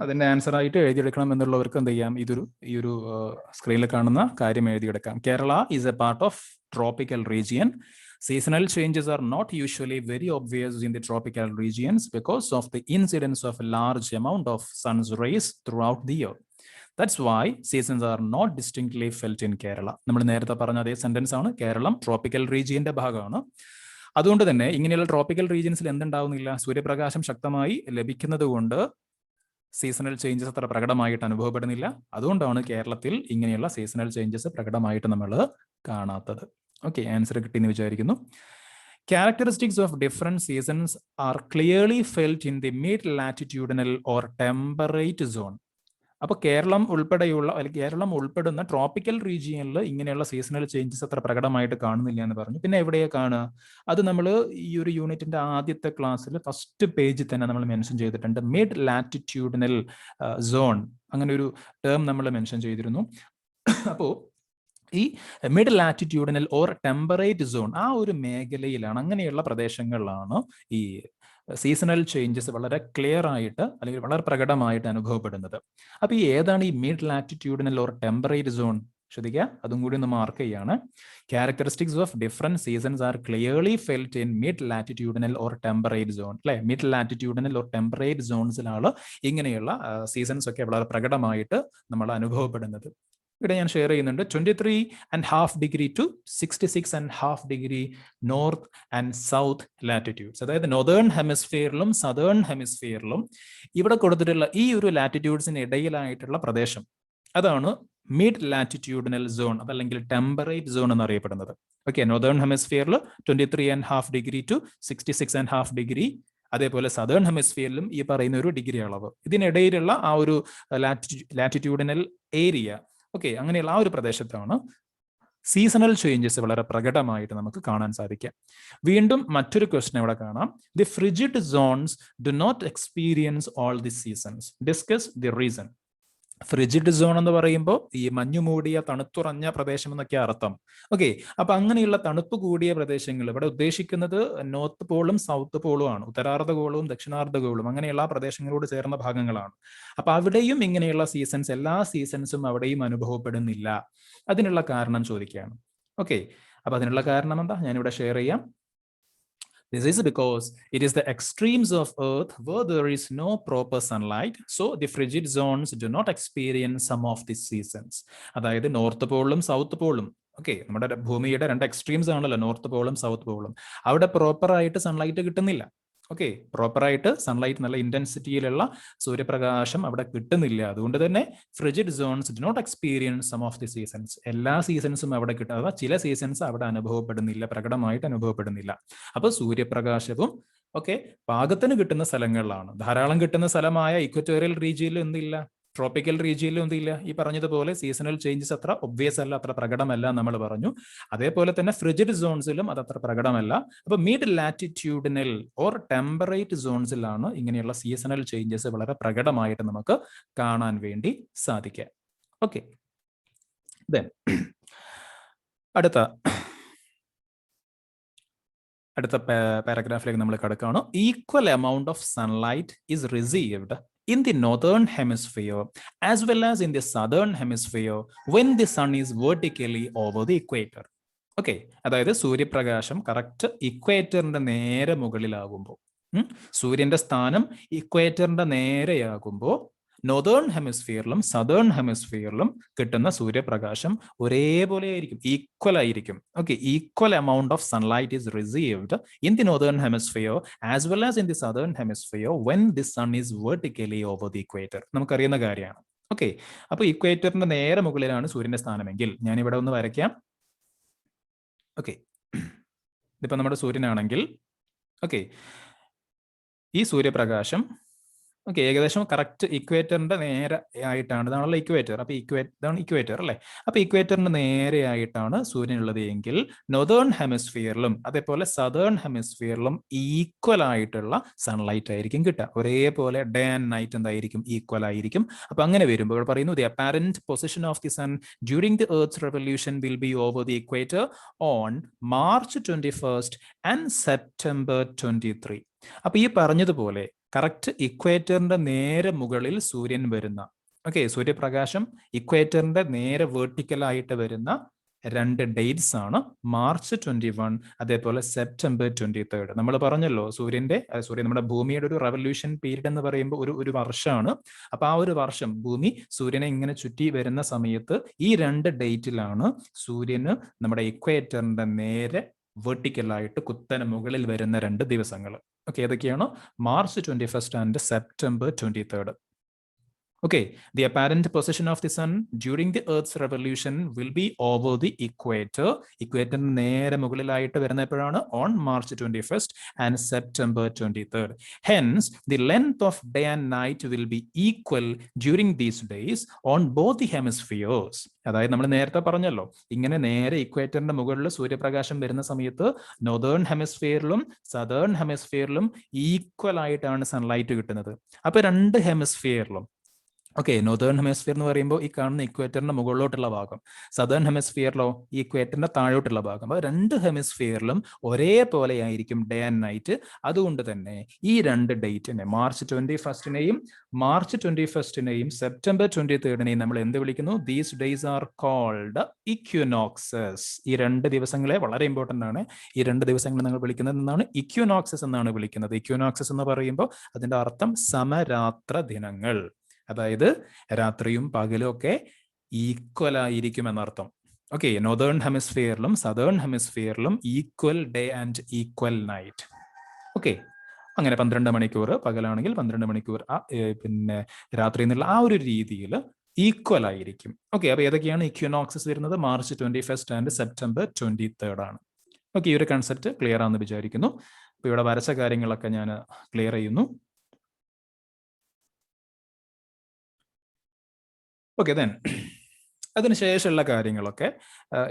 അതിന്റെ ആൻസർ ആയിട്ട് എഴുതിയെടുക്കണം എന്നുള്ളവർക്ക് എന്ത് ചെയ്യാം? ഈ ഒരു സ്ക്രീനിൽ കാണുന്ന കാര്യം എഴുതിയെടുക്കാം. Kerala is a part of tropical region. Seasonal changes are not usually very obvious in the tropical regions because of the incidence of a large amount of sun's rays throughout the year. That's why seasons are not distinctly felt in Kerala. നമ്മൾ നേരത്തെ പറഞ്ഞ അതേ സെന്റൻസ് ആണ്. കേരളം ട്രോപ്പിക്കൽ റീജിയന്റെ ഭാഗമാണ്. അതുകൊണ്ട് തന്നെ ഇങ്ങനെയുള്ള ട്രോപ്പിക്കൽ റീജിയൻസിൽ എന്തുണ്ടാവുന്നില്ല? സൂര്യപ്രകാശം ശക്തമായി ലഭിക്കുന്നത് കൊണ്ട് സീസണൽ ചേഞ്ചസ് അത്ര പ്രകടമായിട്ട് അനുഭവപ്പെടുന്നില്ല. അതുകൊണ്ടാണ് കേരളത്തിൽ ഇങ്ങനെയുള്ള സീസണൽ ചേഞ്ചസ് പ്രകടമായിട്ട് നമ്മൾ കാണാത്തത്. ഓക്കെ, ആൻസർ കിട്ടിയെന്ന് വിചാരിക്കുന്നു. Characteristics of different seasons are clearly felt in the mid-latitudinal or temperate zone. അപ്പോൾ കേരളം ഉൾപ്പെടെയുള്ള അല്ലെങ്കിൽ കേരളം ഉൾപ്പെടുന്ന ട്രോപ്പിക്കൽ റീജിയനിൽ ഇങ്ങനെയുള്ള സീസണൽ ചേഞ്ചസ് അത്ര പ്രകടമായിട്ട് കാണുന്നില്ല എന്ന് പറഞ്ഞു. പിന്നെ എവിടെയാ കാണുക? അത് നമ്മൾ ഈ ഒരു യൂണിറ്റിന്റെ ആദ്യത്തെ ക്ലാസ്സിൽ ഫസ്റ്റ് പേജിൽ തന്നെ നമ്മൾ മെൻഷൻ ചെയ്തിട്ടുണ്ട്. മിഡ് ലാറ്റിറ്റ്യൂഡിനൽ സോൺ, അങ്ങനെ ഒരു ടേം നമ്മൾ മെൻഷൻ ചെയ്തിരുന്നു. അപ്പോൾ ഈ mid latitudinal or temperate zone, ആ ഒരു മേഖലയിലാണ്, അങ്ങനെയുള്ള പ്രദേശങ്ങളിലാണ് ഈ സീസണൽ ചേഞ്ചസ് വളരെ ക്ലിയർ ആയിട്ട് അല്ലെങ്കിൽ വളരെ പ്രകടമായിട്ട് അനുഭവപ്പെടുന്നത്. അപ്പോൾ ഈ ഏതാണ് ഈ mid latitudinal or temperate zone? ശ്രദ്ധിക്കുക, അതും കൂടി ഒന്ന് മാർക്ക് ചെയ്യാണ്. Characteristics of different seasons R clearly felt in mid latitudinal or temperate zone. അല്ലെ, മിഡ് ലാറ്റിറ്റ്യൂഡിനൽ ഓർ ടെമ്പറേറ്റ് സോൺസിലാണ് ഇങ്ങനെയുള്ള സീസൺസ് ഒക്കെ വളരെ പ്രകടമായിട്ട് നമ്മൾ അനുഭവപ്പെടുന്നത്. ഇവിടെ ഞാൻ ഷെയർ ചെയ്യുന്നുണ്ട്. 23.5 degree to 66.5 degree north and south latitudes, അതായത് നോർത്തേൺ ഹെമിസ്ഫിയറിലും സദേൺ ഹെമിസ്ഫിയറിലും ഇവിടെ കൊടുത്തിട്ടുള്ള ഈ ഒരു ലാറ്റിറ്റ്യൂഡ്സിന് ഇടയിലായിട്ടുള്ള പ്രദേശം, അതാണ് മിഡ് ലാറ്റിറ്റ്യൂഡിനൽ സോൺ, അതല്ലെങ്കിൽ ടെമ്പറേറ്റ് സോൺ എന്നറിയപ്പെടുന്നത്. ഓക്കെ, നോർത്തേൺ ഹെമിസ്ഫിയറിൽ 23.5 ഡിഗ്രി ടു 66.5 ഡിഗ്രി, അതേപോലെ സദേൺ ഹെമിസ്ഫിയറിലും ഈ പറയുന്ന ഒരു ഡിഗ്രി അളവ്, ഇതിനിടയിലുള്ള ആ ഒരു ലാറ്റിറ്റ്യൂഡിനൽ ഏരിയ, ഓക്കെ, അങ്ങനെയുള്ള ആ ഒരു പ്രദേശത്താണ് സീസണൽ ചേഞ്ചസ് വളരെ പ്രകടമായിട്ട് നമുക്ക് കാണാൻ സാധിക്കാം. വീണ്ടും മറ്റൊരു ക്വസ്റ്റ്യൻ ഇവിടെ കാണാം. The frigid zones do not experience all the seasons, discuss the reason. Frigid zone എന്ന് പറയുമ്പോൾ ഈ മഞ്ഞുമൂടിയ തണുത്തുറഞ്ഞ പ്രദേശം എന്നൊക്കെ അർത്ഥം. ഓക്കെ, അപ്പൊ അങ്ങനെയുള്ള തണുപ്പ് കൂടിയ പ്രദേശങ്ങൾ ഇവിടെ ഉദ്ദേശിക്കുന്നത് നോർത്ത് പോളും സൗത്ത് പോളും ആണ്, ഉത്തരാർദ്ധഗോളവും ദക്ഷിണാർദ്ധഗോളവും അങ്ങനെയുള്ള പ്രദേശങ്ങളോട് ചേർന്ന ഭാഗങ്ങളാണ്. അപ്പൊ അവിടെയും ഇങ്ങനെയുള്ള സീസൺസ്, എല്ലാ സീസൺസും അവിടെയും അനുഭവപ്പെടുന്നില്ല. അതിനുള്ള കാരണം ചോദിക്കുകയാണ്. ഓക്കെ, അപ്പൊ അതിനുള്ള കാരണം എന്താ, ഞാനിവിടെ ഷെയർ ചെയ്യാം. This is because it is the extremes of Earth where there is no proper sunlight, so the frigid zones do not experience some of the seasons. അതായത് നോർത്ത് പോളും സൗത്ത് പോളും, ഓക്കെ, നമ്മുടെ ഭൂമിയുടെ രണ്ട് എക്സ്ട്രീംസ് ആണല്ലോ നോർത്ത് പോളും സൗത്ത് പോളും, അവിടെ പ്രോപ്പറായിട്ട് സൺലൈറ്റ് കിട്ടുന്നില്ല. ഓക്കെ, പ്രോപ്പറായിട്ട് സൺലൈറ്റ്, നല്ല ഇന്റൻസിറ്റിയിലുള്ള സൂര്യപ്രകാശം അവിടെ കിട്ടുന്നില്ല. അതുകൊണ്ട് തന്നെ frigid zones do not experience some of the seasons, എല്ലാ സീസൺസും അവിടെ കിട്ടും, അഥവാ ചില സീസൺസ് അവിടെ അനുഭവപ്പെടുന്നില്ല, പ്രകടമായിട്ട് അനുഭവപ്പെടുന്നില്ല. അപ്പൊ സൂര്യപ്രകാശവും ഒക്കെ പാകത്തിന് കിട്ടുന്ന സ്ഥലങ്ങളിലാണ്. ധാരാളം കിട്ടുന്ന സ്ഥലമായ ഇക്വറ്റോറിയൽ റീജിയനിൽ എന്തില്ല, ട്രോപ്പിക്കൽ റീജിയനിലും എന്തില്ല, ഈ പറഞ്ഞതുപോലെ സീസണൽ ചേഞ്ചസ് അത്ര ഒബ്വിയസ് അല്ല, അത്ര പ്രകടമല്ല നമ്മൾ പറഞ്ഞു. അതേപോലെ തന്നെ ഫ്രിജിഡ് സോൺസിലും അത് അത്ര പ്രകടമല്ല. അപ്പൊ മിഡ് ലാറ്റിറ്റ്യൂഡിനൽ ഓർ ടെമ്പറേറ്റ് സോൺസിലാണ് ഇങ്ങനെയുള്ള സീസണൽ ചേഞ്ചസ് വളരെ പ്രകടമായിട്ട് നമുക്ക് കാണാൻ വേണ്ടി സാധിക്കുക. ഓക്കെ, ദെൻ അടുത്ത പാരഗ്രാഫിലേക്ക് നമ്മൾ കടക്കുകയാണ്. Equal amount of sunlight is received in the northern hemisphere as well as in the southern hemisphere when the sun is vertically over the equator. Okay, അതായത് സൂര്യപ്രകാശം കറക്റ്റ് ഇക്വേറ്ററിന്റെ നേരെ മുകളിലാകുമ്പോൾ, സൂര്യന്റെ സ്ഥാനം ഇക്വേറ്ററിന്റെ നേരെയാകുമ്പോൾ നോർത്തേൺ ഹെമിസ്ഫിയറിലും സദേൺ ഹെമിസ്ഫിയറിലും കിട്ടുന്ന സൂര്യപ്രകാശം ഒരേപോലെ ആയിരിക്കും, ഈക്വൽ ആയിരിക്കും. Okay, equal amount of sunlight is received in the northern hemisphere as well as in the southern hemisphere when the sun is vertically over the equator. നമുക്കറിയുന്ന കാര്യമാണ്. ഓക്കെ, അപ്പൊ ഇക്വേറ്ററിന്റെ നേരെ മുകളിലാണ് സൂര്യന്റെ സ്ഥാനമെങ്കിൽ, ഞാനിവിടെ ഒന്ന് വരയ്ക്കാം. ഓക്കെ, ഇതിപ്പോ നമ്മുടെ സൂര്യനാണെങ്കിൽ, ഓക്കെ, ഈ സൂര്യപ്രകാശം ഓക്കെ ഏകദേശം കറക്റ്റ് ഇക്വേറ്ററിന്റെ നേരെ ആയിട്ടാണ്, ഇതാണല്ലോ ഇക്വേറ്റർ. അപ്പൊ ഇതാണ് ഇക്വേറ്റർ അല്ലേ. അപ്പൊ ഇക്വേറ്ററിന്റെ നേരെയായിട്ടാണ് സൂര്യൻ ഉള്ളത് എങ്കിൽ നോർത്തേൺ ഹെമിസ്ഫിയറിലും അതേപോലെ സദേൺ ഹെമിസ്ഫിയറിലും ഈക്വൽ ആയിട്ടുള്ള സൺലൈറ്റ് ആയിരിക്കും കിട്ടുക. ഒരേപോലെ ഡേ ആൻഡ് നൈറ്റ് എന്തായിരിക്കും, ഈക്വൽ ആയിരിക്കും. അപ്പൊ അങ്ങനെ വരുമ്പോൾ പറയുന്നു the apparent position of the sun during the earth's revolution will be over the equator on March 21st and September 23. അപ്പൊ ഈ പറഞ്ഞതുപോലെ കറക്റ്റ് ഇക്വേറ്ററിന്റെ നേരെ മുകളിൽ സൂര്യൻ വരുന്ന, ഓക്കെ, സൂര്യപ്രകാശം ഇക്വേറ്ററിന്റെ നേരെ വെർട്ടിക്കലായിട്ട് വരുന്ന രണ്ട് ഡേറ്റ്സ് ആണ് മാർച്ച് 21 അതേപോലെ സെപ്റ്റംബർ 23. നമ്മൾ പറഞ്ഞല്ലോ നമ്മുടെ ഭൂമിയുടെ ഒരു റെവല്യൂഷൻ പീരീഡ് എന്ന് പറയുമ്പോൾ ഒരു വർഷമാണ്. അപ്പൊ ആ ഒരു വർഷം ഭൂമി സൂര്യനെ ഇങ്ങനെ ചുറ്റി വരുന്ന സമയത്ത് ഈ രണ്ട് ഡേറ്റിലാണ് സൂര്യന് നമ്മുടെ ഇക്വേറ്ററിന്റെ നേരെ വെർട്ടിക്കലായിട്ട് കുത്തനെ മുകളിൽ വരുന്ന രണ്ട് ദിവസങ്ങൾ. ഓക്കെ, ഏതൊക്കെയാണ്? March 21 and September 23. Okay, the apparent position of the sun during the Earth's revolution will be over the equator. Equator നേരെ മുകളിലായിട്ട് വരുന്ന എപ്പോഴാണ്? On March 21st and September 23rd. Hence, the length of day and night will be equal during these days on both the hemispheres. അതായത് നമ്മൾ നേരത്തെ പറഞ്ഞല്ലോ, ഇങ്ങനെ നേരെ ഇക്വേറ്ററിന്റെ മുകളിൽ സൂര്യപ്രകാശം വരുന്ന സമയത്ത് നോർത്തേൺ ഹെമിസ്ഫിയറിലും സദേൺ ഹെമിസ്ഫിയറിലും ഈക്വൽ ആയിട്ടാണ് സൺലൈറ്റ് കിട്ടുന്നത്. അപ്പൊ രണ്ട് ഹെമിസ്ഫിയറിലും, ഓക്കെ, നോർത്തേൺ ഹെമിസ്ഫിയർ എന്ന് പറയുമ്പോൾ ഈ കാണുന്ന ഇക്വേറ്ററിന്റെ മുകളിലോട്ടുള്ള ഭാഗം, സദേൺ ഹെമിസ്ഫിയറിലോ ഈ ഇക്വേറ്ററിന്റെ താഴോട്ടുള്ള ഭാഗം. അപ്പോൾ രണ്ട് ഹെമിസ്ഫിയറിലും ഒരേപോലെ ആയിരിക്കും ഡേ ആൻഡ് നൈറ്റ്. അതുകൊണ്ട് തന്നെ ഈ രണ്ട് ഡേറ്റിനെ, മാർച്ച് 21നെയും മാർച്ച് 21നെയും സെപ്റ്റംബർ 23നെയും നമ്മൾ എന്ത് വിളിക്കുന്നു? These days are called equinoxes. ഈ രണ്ട് ദിവസങ്ങളെ വളരെ ഇമ്പോർട്ടൻ്റ് ആണ്. ഈ രണ്ട് ദിവസങ്ങൾ നമ്മൾ വിളിക്കുന്നത് എന്നാണ്? ഇക്വിനോക്സസ് എന്നാണ് വിളിക്കുന്നത്. ഇക്വിനോക്സസ് എന്ന് പറയുമ്പോൾ അതിന്റെ അർത്ഥം സമരാത്ര ദിനങ്ങൾ. അതായത് രാത്രിയും പകലും ഒക്കെ ഈക്വൽ ആയിരിക്കും എന്നർത്ഥം. ഓക്കെ, നോർത്തേൺ ഹെമിസ്ഫിയറിലും സദേൺ ഹെമിസ്ഫിയറിലും equal day and equal night. Okay, അങ്ങനെ 12 മണിക്കൂർ പകലാണെങ്കിൽ 12 മണിക്കൂർ പിന്നെ രാത്രി എന്നുള്ള ആ ഒരു രീതിയിൽ ഈക്വൽ ആയിരിക്കും. ഓക്കെ, അപ്പൊ ഏതൊക്കെയാണ് ഇക്വിനോക്സസ് വരുന്നത്? മാർച്ച് 21 ആൻഡ് സെപ്റ്റംബർ 23 ആണ്. ഓക്കെ, ഈ ഒരു കൺസെപ്റ്റ് ക്ലിയർ ആണെന്ന് വിചാരിക്കുന്നു. അപ്പൊ ഇവിടെ വരച്ച കാര്യങ്ങളൊക്കെ ഞാൻ ക്ലിയർ ചെയ്യുന്നു. ഓക്കെ, ദെൻ അതിനുശേഷമുള്ള കാര്യങ്ങളൊക്കെ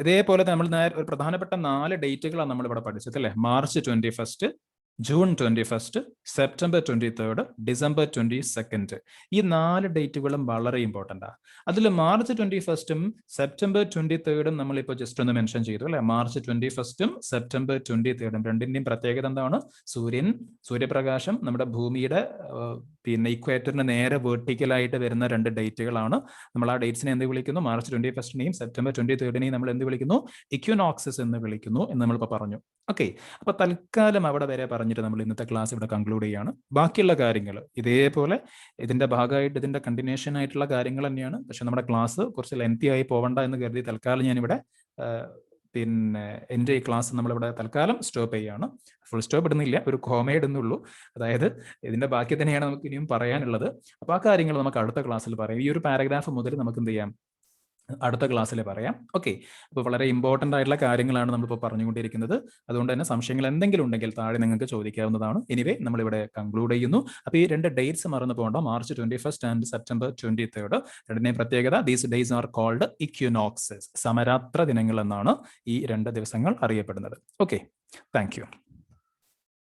ഇതേപോലെ നമ്മൾ ഒരു പ്രധാനപ്പെട്ട 4 ഡേറ്റുകളാണ് നമ്മളിവിടെ പഠിച്ചത് അല്ലേ? March 21, June 21, September 23, December 22. ഈ 4 ഡേറ്റുകളും വളരെ ഇമ്പോർട്ടൻ്റ് ആണ്. അതിൽ മാർച്ച് 21 സെപ്റ്റംബർ 23 നമ്മളിപ്പോൾ ജസ്റ്റ് ഒന്ന് മെൻഷൻ ചെയ്തു അല്ലെ? മാർച്ച് 21 സെപ്റ്റംബർ 23 രണ്ടിൻ്റെയും പ്രത്യേകത എന്താണ്? സൂര്യപ്രകാശം നമ്മുടെ ഭൂമിയുടെ പിന്നെ ഇക്വേറ്ററിന് നേരെ വെർട്ടിക്കലായിട്ട് വരുന്ന രണ്ട് ഡേറ്റുകളാണ്. നമ്മൾ ആ ഡേറ്റ്സിനെ എന്ത് വിളിക്കുന്നു? മാർച്ച് 21നെയും സെപ്റ്റംബർ 23നെയും നമ്മൾ എന്ത് വിളിക്കുന്നു? ഇക്വിനോക്സസ് എന്ന് വിളിക്കുന്നു എന്ന് നമ്മളിപ്പോൾ പറഞ്ഞു. ഓക്കെ, അപ്പൊ തൽക്കാലം അവിടെ വരെ പറഞ്ഞിട്ട് നമ്മൾ ഇന്നത്തെ ക്ലാസ് ഇവിടെ കൺക്ലൂഡ് ചെയ്യാണ്. ബാക്കിയുള്ള കാര്യങ്ങൾ ഇതേപോലെ ഇതിന്റെ ഭാഗമായിട്ട് ഇതിന്റെ കണ്ടിന്യൂഷൻ ആയിട്ടുള്ള കാര്യങ്ങൾ തന്നെയാണ്. പക്ഷെ നമ്മുടെ ക്ലാസ് കുറച്ച് ലെങ്തി ആയി പോവണ്ട എന്ന് കരുതി തൽക്കാലം ഞാനിവിടെ പിന്നെ എൻ്റെ ഈ ക്ലാസ് നമ്മളിവിടെ തൽക്കാലം സ്റ്റോപ്പ് ചെയ്യുകയാണ്. ഫുൾ സ്റ്റോപ്പ് ഇടുന്നില്ല, ഒരു കോമ ഇടുന്നുള്ളൂ. അതായത് ഇതിന്റെ ബാക്കി തന്നെയാണ് നമുക്ക് ഇനിയും പറയാനുള്ളത്. അപ്പോൾ ആ കാര്യങ്ങൾ നമുക്ക് അടുത്ത ക്ലാസ്സിൽ പറയാം. ഈ ഒരു പാരഗ്രാഫ് മുതൽ നമുക്ക് എന്ത് ചെയ്യാം? അടുത്ത ക്ലാസ്സിൽ പറയാം. ഓക്കെ, അപ്പോൾ വളരെ ഇമ്പോർട്ടൻ്റ് ആയിട്ടുള്ള കാര്യങ്ങളാണ് നമ്മളിപ്പോൾ പറഞ്ഞുകൊണ്ടിരിക്കുന്നത്. അതുകൊണ്ട് തന്നെ സംശയങ്ങൾ എന്തെങ്കിലും ഉണ്ടെങ്കിൽ താഴെ നിങ്ങൾക്ക് ചോദിക്കാവുന്നതാണ്. എനിവേ നമ്മളിവിടെ കൺക്ലൂഡ് ചെയ്യുന്നു. അപ്പോൾ ഈ രണ്ട് ഡേറ്റ്സ് മറന്നു പോകണ്ട, മാർച്ച് 21 ആൻഡ് സെപ്റ്റംബർ 23. രണ്ടിനെയും പ്രത്യേകത, ദീസ് ഡേയ്സ് ആർ കോൾഡ് ഇക്വിനോക്സസ്, സമരാത്ര ദിനങ്ങൾ എന്നാണ് ഈ രണ്ട് ദിവസങ്ങൾ അറിയപ്പെടുന്നത്. Okay, thank you.